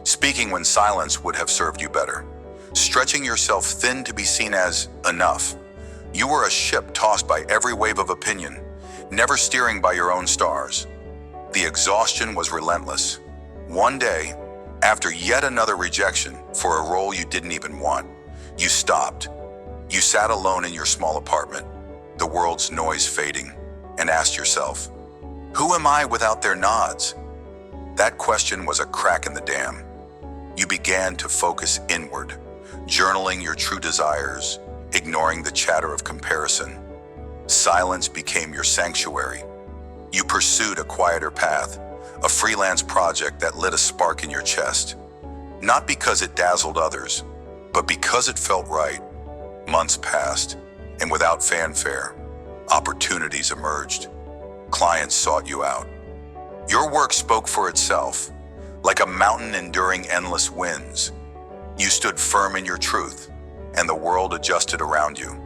speaking when silence would have served you better, stretching yourself thin to be seen as enough. You were a ship tossed by every wave of opinion, never steering by your own stars. The exhaustion was relentless. One day, after yet another rejection for a role you didn't even want, you stopped. You sat alone in your small apartment, the world's noise fading, and asked yourself, who am I without their nods? That question was a crack in the dam. You began to focus inward, journaling your true desires, ignoring the chatter of comparison. Silence became your sanctuary. You pursued a quieter path, a freelance project that lit a spark in your chest. Not because it dazzled others, but because it felt right. Months passed, and without fanfare, opportunities emerged. Clients sought you out. Your work spoke for itself, like a mountain enduring endless winds. You stood firm in your truth, and the world adjusted around you.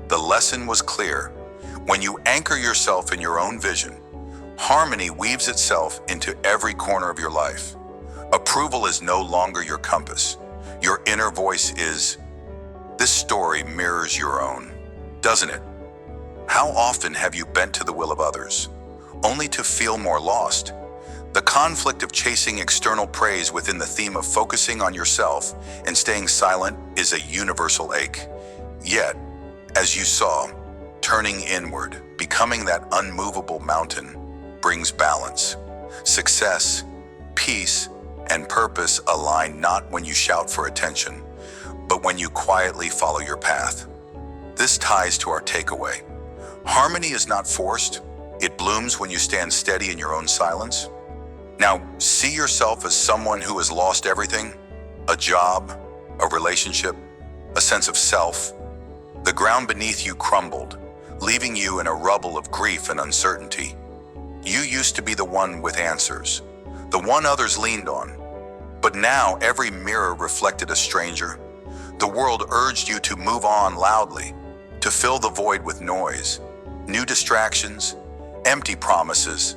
The lesson was clear. When you anchor yourself in your own vision, harmony weaves itself into every corner of your life. Approval is no longer your compass. Your inner voice is. This story mirrors your own, doesn't it? How often have you bent to the will of others, only to feel more lost? The conflict of chasing external praise within the theme of focusing on yourself and staying silent is a universal ache. Yet, as you saw, turning inward, becoming that unmovable mountain, brings balance. Success, peace, and purpose align not when you shout for attention, but when you quietly follow your path. This ties to our takeaway. Harmony is not forced. It blooms when you stand steady in your own silence. Now, see yourself as someone who has lost everything: a job, a relationship, a sense of self. The ground beneath you crumbled, leaving you in a rubble of grief and uncertainty. You used to be the one with answers, the one others leaned on. But now every mirror reflected a stranger. The world urged you to move on loudly, to fill the void with noise, new distractions, empty promises,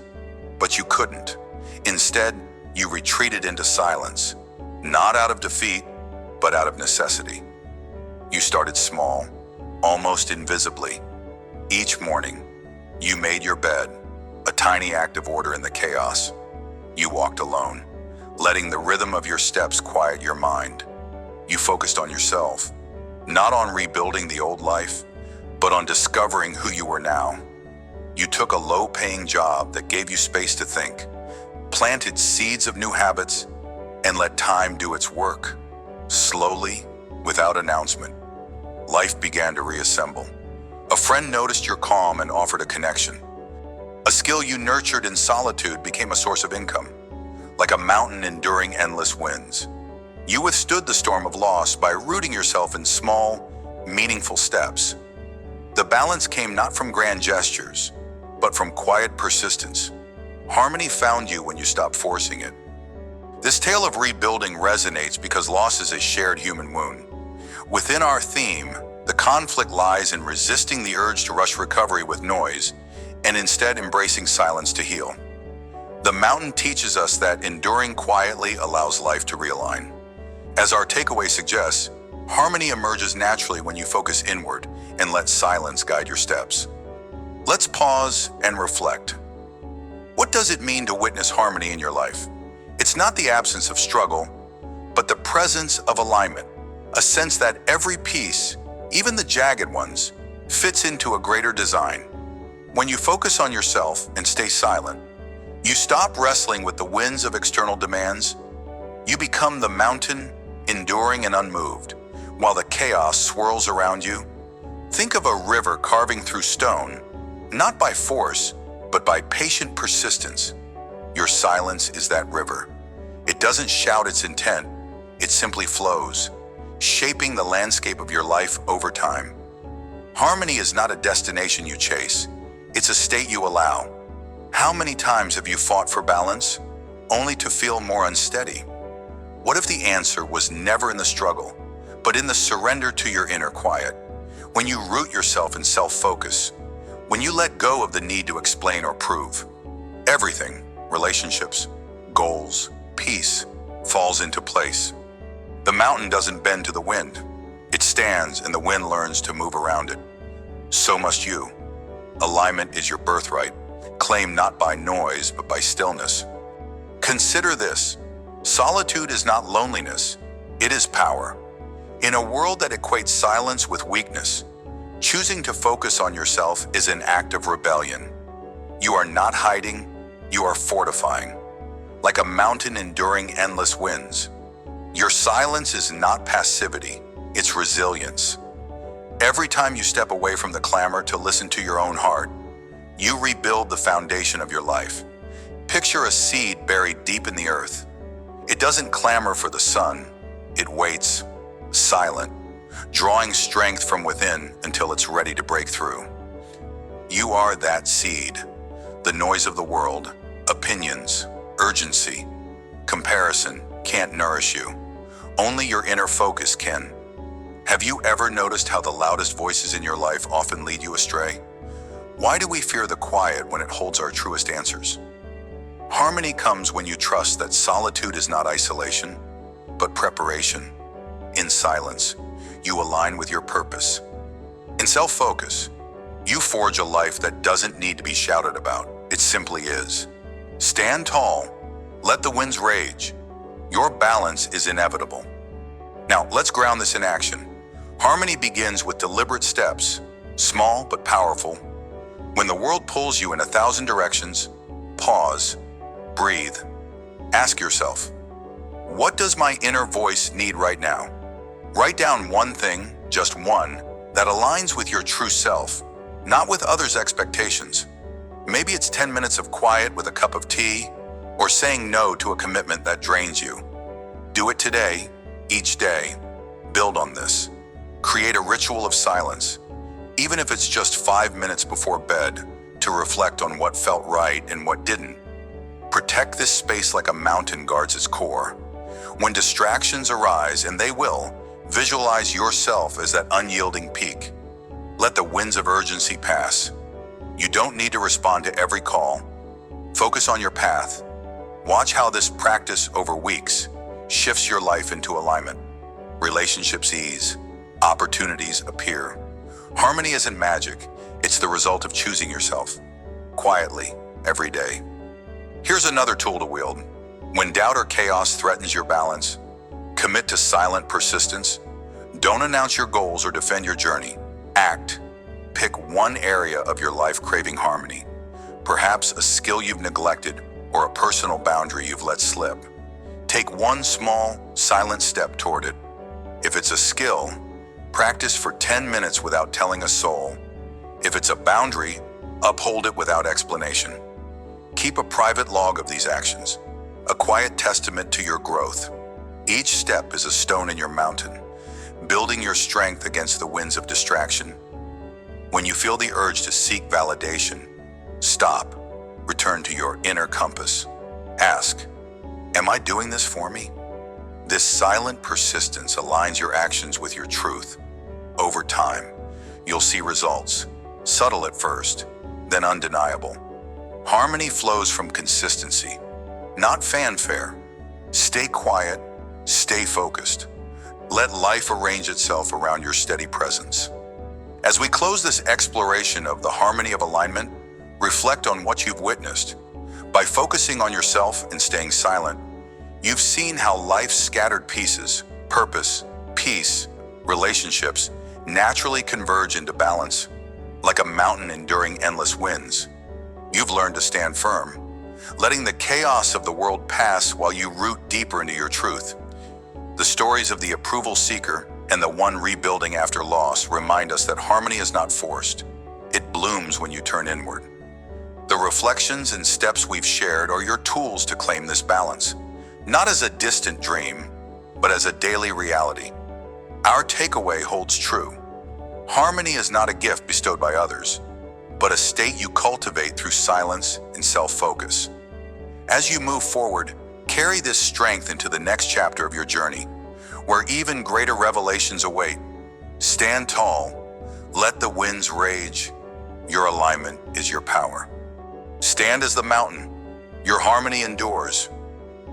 but you couldn't. Instead, you retreated into silence, not out of defeat, but out of necessity. You started small, almost invisibly. Each morning, you made your bed, a tiny act of order in the chaos. You walked alone, letting the rhythm of your steps quiet your mind. You focused on yourself, not on rebuilding the old life, but on discovering who you were now. You took a low-paying job that gave you space to think, planted seeds of new habits, and let time do its work. Slowly, without announcement, life began to reassemble. A friend noticed your calm and offered a connection. A skill you nurtured in solitude became a source of income, like a mountain enduring endless winds. You withstood the storm of loss by rooting yourself in small, meaningful steps. The balance came not from grand gestures, but from quiet persistence. Harmony found you when you stopped forcing it, This tale of rebuilding resonates because loss is a shared human wound. Within our theme, the conflict lies in resisting the urge to rush recovery with noise and instead embracing silence to heal. The mountain teaches us that enduring quietly allows life to realign. As our takeaway suggests, harmony emerges naturally when you focus inward and let silence guide your steps. Let's pause and reflect. What does it mean to witness harmony in your life? It's not the absence of struggle, but the presence of alignment, a sense that every piece, even the jagged ones, fits into a greater design. When you focus on yourself and stay silent, you stop wrestling with the winds of external demands. You become the mountain, enduring and unmoved, while the chaos swirls around you. Think of a river carving through stone, not by force, but by patient persistence. Your silence is that river. It doesn't shout its intent, it simply flows, shaping the landscape of your life over time. Harmony is not a destination you chase, it's a state you allow. How many times have you fought for balance, only to feel more unsteady? What if the answer was never in the struggle, but in the surrender to your inner quiet? When you root yourself in self-focus, when you let go of the need to explain or prove, everything, relationships, goals, peace, falls into place. The mountain doesn't bend to the wind. It stands and the wind learns to move around it. So must you. Alignment is your birthright, claimed not by noise but by stillness. Consider this. Solitude is not loneliness, it is power. In a world that equates silence with weakness, choosing to focus on yourself is an act of rebellion. You are not hiding, you are fortifying. Like a mountain enduring endless winds. Your silence is not passivity, it's resilience. Every time you step away from the clamor to listen to your own heart, you rebuild the foundation of your life. Picture a seed buried deep in the earth. It doesn't clamor for the sun, it waits, silent, drawing strength from within until it's ready to break through. You are that seed. The noise of the world, opinions, urgency, comparison can't nourish you. Only your inner focus can. Have you ever noticed how the loudest voices in your life often lead you astray? Why do we fear the quiet when it holds our truest answers? Harmony comes when you trust that solitude is not isolation, but preparation. In silence, you align with your purpose. In self-focus, you forge a life that doesn't need to be shouted about. It simply is. Stand tall, let the winds rage. Your balance is inevitable. Now, let's ground this in action. Harmony begins with deliberate steps, small but powerful. When the world pulls you in 1,000 directions, pause, breathe. Ask yourself, what does my inner voice need right now? Write down one thing, just one, that aligns with your true self, not with others' expectations. Maybe it's 10 minutes of quiet with a cup of tea, or saying no to a commitment that drains you. Do it today, each day. Build on this. Create a ritual of silence, even if it's just 5 minutes before bed, to reflect on what felt right and what didn't. Protect this space like a mountain guards its core. When distractions arise, and they will, visualize yourself as that unyielding peak. Let the winds of urgency pass. You don't need to respond to every call. Focus on your path. Watch how this practice over weeks shifts your life into alignment. Relationships ease. Opportunities appear. Harmony isn't magic. It's the result of choosing yourself. Quietly, every day. Here's another tool to wield. When doubt or chaos threatens your balance, commit to silent persistence. Don't announce your goals or defend your journey. Act. Pick one area of your life craving harmony. Perhaps a skill you've neglected or a personal boundary you've let slip. Take one small, silent step toward it. If it's a skill, practice for 10 minutes without telling a soul. If it's a boundary, uphold it without explanation. Keep a private log of these actions, a quiet testament to your growth. Each step is a stone in your mountain, building your strength against the winds of distraction. When you feel the urge to seek validation, stop, return to your inner compass. Ask, Am I doing this for me? This silent persistence aligns your actions with your truth. Over time, you'll see results, subtle at first, then undeniable. Harmony flows from consistency, not fanfare. Stay quiet, stay focused. Let life arrange itself around your steady presence. As we close this exploration of the harmony of alignment, reflect on what you've witnessed. By focusing on yourself and staying silent, you've seen how life's scattered pieces, purpose, peace, relationships, naturally converge into balance, like a mountain enduring endless winds. You've learned to stand firm, letting the chaos of the world pass while you root deeper into your truth. The stories of the approval seeker and the one rebuilding after loss remind us that harmony is not forced. It blooms when you turn inward. The reflections and steps we've shared are your tools to claim this balance, not as a distant dream, but as a daily reality. Our takeaway holds true. Harmony is not a gift bestowed by others, but a state you cultivate through silence and self-focus. As you move forward, carry this strength into the next chapter of your journey, where even greater revelations await. Stand tall, let the winds rage. Your alignment is your power. Stand as the mountain, your harmony endures.